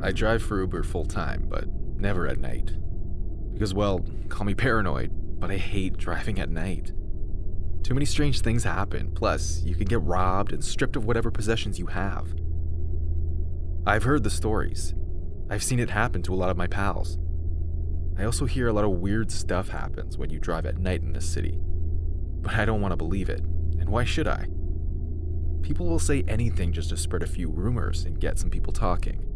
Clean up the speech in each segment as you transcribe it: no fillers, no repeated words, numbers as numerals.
I drive for Uber full-time, but never at night. Because, well, call me paranoid, but I hate driving at night. Too many strange things happen, plus you can get robbed and stripped of whatever possessions you have. I've heard the stories. I've seen it happen to a lot of my pals. I also hear a lot of weird stuff happens when you drive at night in this city. But I don't want to believe it, and why should I? People will say anything just to spread a few rumors and get some people talking.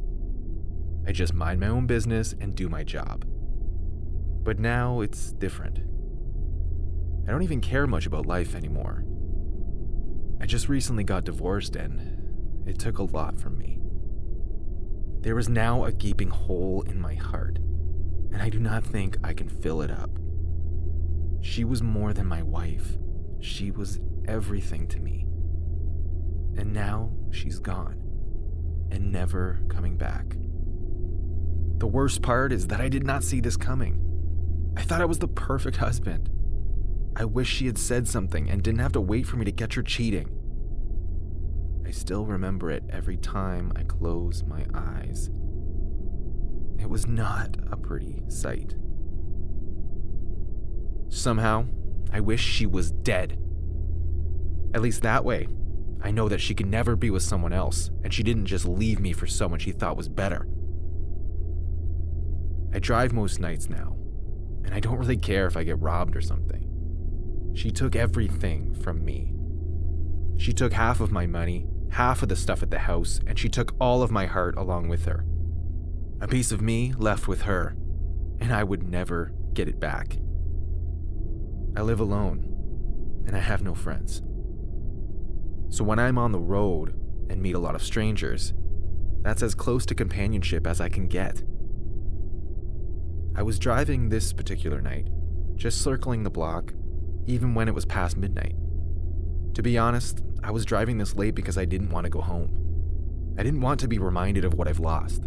I just mind my own business and do my job. But now it's different. I don't even care much about life anymore. I just recently got divorced and it took a lot from me. There is now a gaping hole in my heart, and I do not think I can fill it up. She was more than my wife. She was everything to me. And now she's gone and never coming back. The worst part is that I did not see this coming. I thought I was the perfect husband. I wish she had said something and didn't have to wait for me to catch her cheating. I still remember it every time I close my eyes. It was not a pretty sight. Somehow, I wish she was dead. At least that way, I know that she could never be with someone else, and she didn't just leave me for someone she thought was better. I drive most nights now, and I don't really care if I get robbed or something. She took everything from me. She took half of my money, half of the stuff at the house, and she took all of my heart along with her. A piece of me left with her, and I would never get it back. I live alone, and I have no friends. So when I'm on the road and meet a lot of strangers, that's as close to companionship as I can get. I was driving this particular night, just circling the block, even when it was past midnight. To be honest, I was driving this late because I didn't want to go home. I didn't want to be reminded of what I've lost.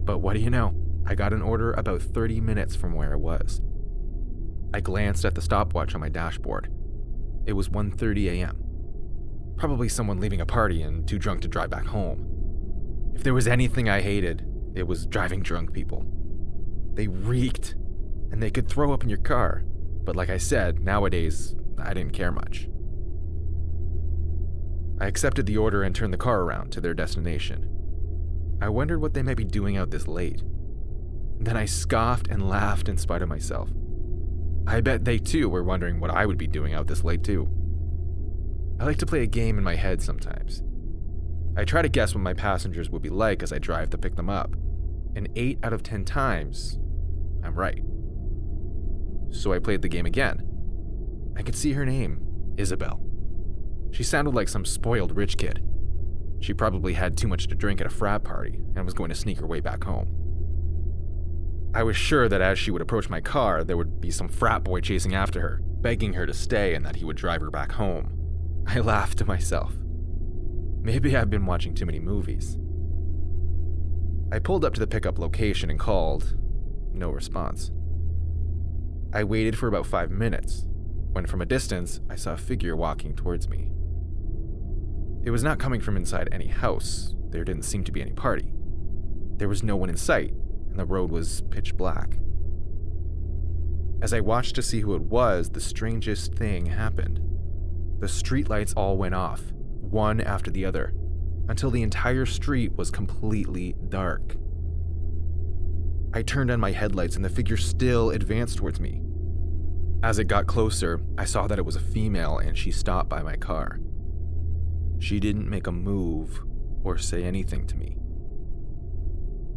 But what do you know? I got an order about 30 minutes from where I was. I glanced at the stopwatch on my dashboard. It was 1:30 a.m. Probably someone leaving a party and too drunk to drive back home. If there was anything I hated, it was driving drunk people. They reeked, and they could throw up in your car. But like I said, nowadays, I didn't care much. I accepted the order and turned the car around to their destination. I wondered what they might be doing out this late. Then I scoffed and laughed in spite of myself. I bet they too were wondering what I would be doing out this late too. I like to play a game in my head sometimes. I try to guess what my passengers would be like as I drive to pick them up, and 8 out of 10 times, I'm right. So I played the game again. I could see her name, Isabel. She sounded like some spoiled rich kid. She probably had too much to drink at a frat party and was going to sneak her way back home. I was sure that as she would approach my car, there would be some frat boy chasing after her, begging her to stay and that he would drive her back home. I laughed to myself. Maybe I've been watching too many movies. I pulled up to the pickup location and called. No response. I waited for about 5 minutes, when from a distance, I saw a figure walking towards me. It was not coming from inside any house. There didn't seem to be any party. There was no one in sight, and the road was pitch black. As I watched to see who it was, the strangest thing happened. The streetlights all went off, one after the other, until the entire street was completely dark. I turned on my headlights and the figure still advanced towards me. As it got closer, I saw that it was a female and she stopped by my car. She didn't make a move or say anything to me.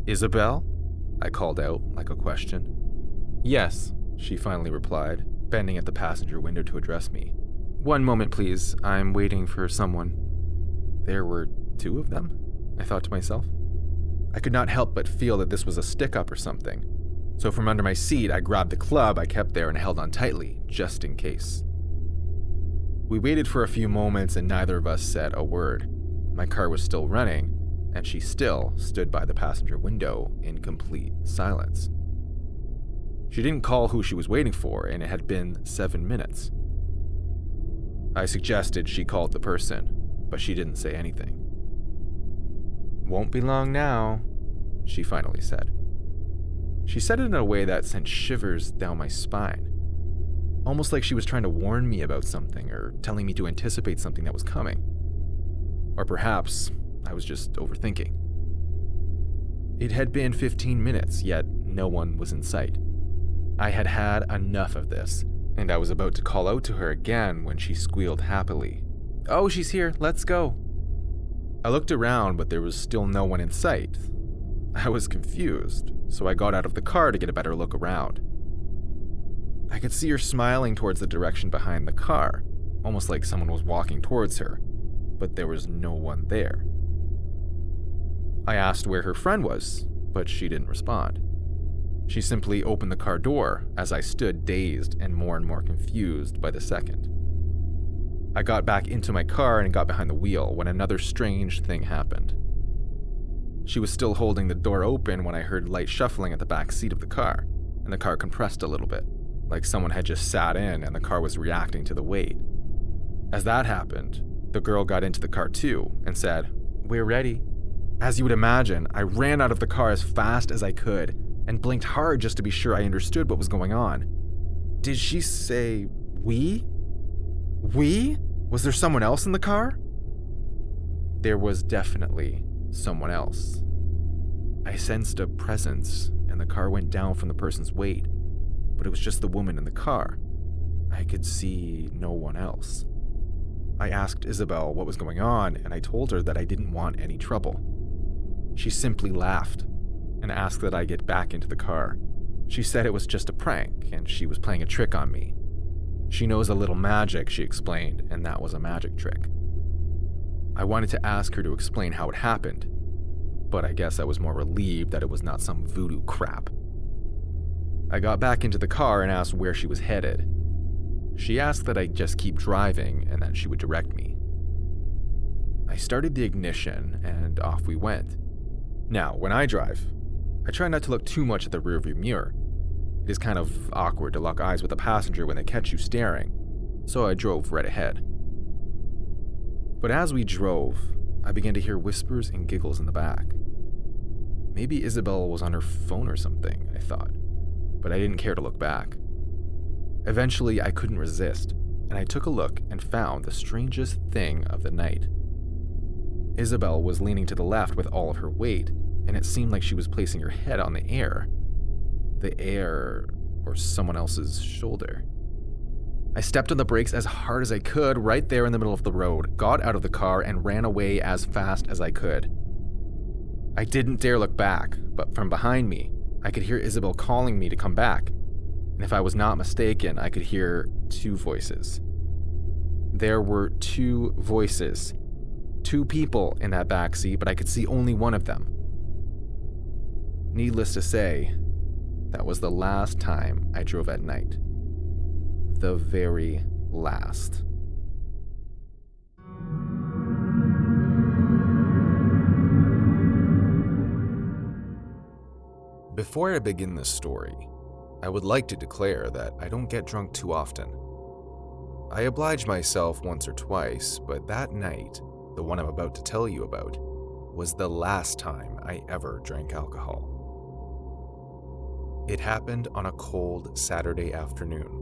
"Isabel?" I called out like a question. "Yes," she finally replied, bending at the passenger window to address me. "One moment, please. I'm waiting for someone." There were 2 of them, I thought to myself. I could not help but feel that this was a stick-up or something. So from under my seat, I grabbed the club I kept there and held on tightly, just in case. We waited for a few moments and neither of us said a word. My car was still running, and she still stood by the passenger window in complete silence. She didn't call who she was waiting for, and it had been 7 minutes. I suggested she called the person, but she didn't say anything. "Won't be long now," she finally said. She said it in a way that sent shivers down my spine, almost like she was trying to warn me about something or telling me to anticipate something that was coming. Or perhaps I was just overthinking. It had been 15 minutes, yet no one was in sight. I had had enough of this, and I was about to call out to her again when she squealed happily, "Oh, she's here, let's go." I looked around, but there was still no one in sight. I was confused, so I got out of the car to get a better look around. I could see her smiling towards the direction behind the car, almost like someone was walking towards her, but there was no one there. I asked where her friend was, but she didn't respond. She simply opened the car door as I stood dazed and more confused by the second. I got back into my car and got behind the wheel when another strange thing happened. She was still holding the door open when I heard light shuffling at the back seat of the car, and the car compressed a little bit, like someone had just sat in and the car was reacting to the weight. As that happened, the girl got into the car too and said, "We're ready." As you would imagine, I ran out of the car as fast as I could and blinked hard just to be sure I understood what was going on. Did she say, "we"? We? Was there someone else in the car? There was definitely someone else. I sensed a presence, and the car went down from the person's weight, but it was just the woman in the car. I could see no one else. I asked Isabel what was going on, and I told her that I didn't want any trouble. She simply laughed and asked that I get back into the car. She said it was just a prank, and she was playing a trick on me. She knows a little magic, she explained, and that was a magic trick. I wanted to ask her to explain how it happened, but I guess I was more relieved that it was not some voodoo crap. I got back into the car and asked where she was headed. She asked that I just keep driving and that she would direct me. I started the ignition and off we went. Now, when I drive, I try not to look too much at the rearview mirror. It is kind of awkward to lock eyes with a passenger when they catch you staring, so I drove right ahead. But as we drove, I began to hear whispers and giggles in the back. Maybe Isabel was on her phone or something, I thought, but I didn't care to look back. Eventually, I couldn't resist, and I took a look and found the strangest thing of the night. Isabel was leaning to the left with all of her weight, and it seemed like she was placing her head on the air, or someone else's shoulder. I stepped on the brakes as hard as I could right there in the middle of the road, got out of the car, and ran away as fast as I could. I didn't dare look back, but from behind me, I could hear Isabel calling me to come back, and if I was not mistaken, I could hear two voices. There were two voices, two people in that back seat, but I could see only one of them. Needless to say, that was the last time I drove at night. The very last. Before I begin this story, I would like to declare that I don't get drunk too often. I obliged myself once or twice, but that night, the one I'm about to tell you about, was the last time I ever drank alcohol. It happened on a cold Saturday afternoon.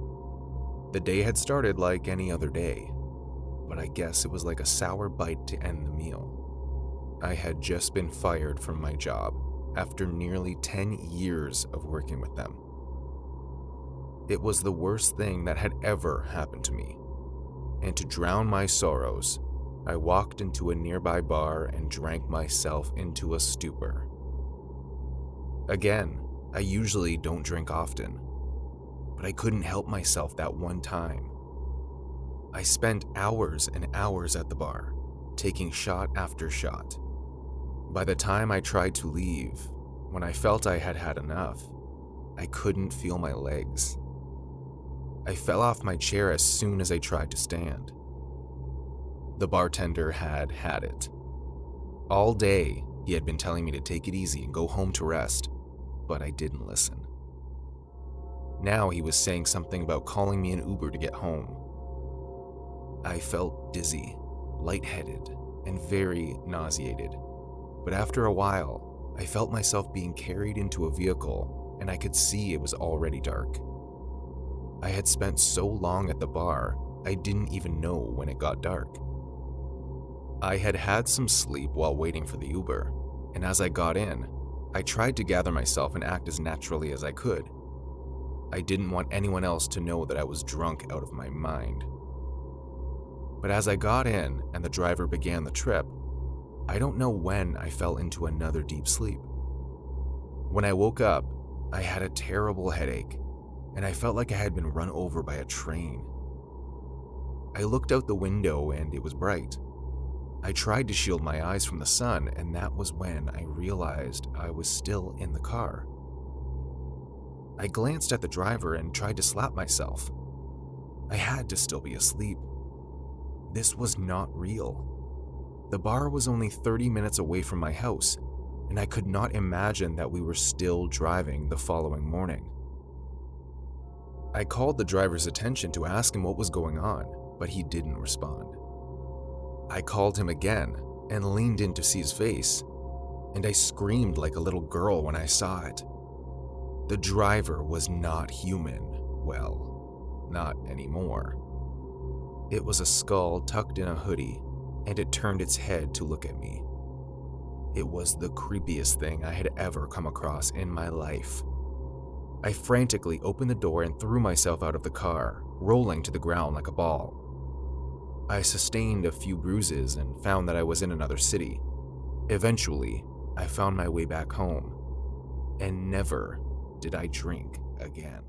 The day had started like any other day, but I guess it was like a sour bite to end the meal. I had just been fired from my job after nearly 10 years of working with them. It was the worst thing that had ever happened to me, and to drown my sorrows, I walked into a nearby bar and drank myself into a stupor. Again, I usually don't drink often, but I couldn't help myself that one time. I spent hours and hours at the bar, taking shot after shot. By the time I tried to leave, when I felt I had had enough, I couldn't feel my legs. I fell off my chair as soon as I tried to stand. The bartender had had it. All day, he had been telling me to take it easy and go home to rest, but I didn't listen. Now he was saying something about calling me an Uber to get home. I felt dizzy, lightheaded, and very nauseated, but after a while, I felt myself being carried into a vehicle, and I could see it was already dark. I had spent so long at the bar, I didn't even know when it got dark. I had had some sleep while waiting for the Uber, and as I got in, I tried to gather myself and act as naturally as I could. I didn't want anyone else to know that I was drunk out of my mind. But as I got in and the driver began the trip, I don't know when I fell into another deep sleep. When I woke up, I had a terrible headache, and I felt like I had been run over by a train. I looked out the window and it was bright. I tried to shield my eyes from the sun, and that was when I realized I was still in the car. I glanced at the driver and tried to slap myself. I had to still be asleep. This was not real. The bar was only 30 minutes away from my house, and I could not imagine that we were still driving the following morning. I called the driver's attention to ask him what was going on, but he didn't respond. I called him again and leaned in to see his face, and I screamed like a little girl when I saw it. The driver was not human. Well, not anymore. It was a skull tucked in a hoodie, and it turned its head to look at me. It was the creepiest thing I had ever come across in my life. I frantically opened the door and threw myself out of the car, rolling to the ground like a ball. I sustained a few bruises and found that I was in another city. Eventually, I found my way back home, and never did I drink again.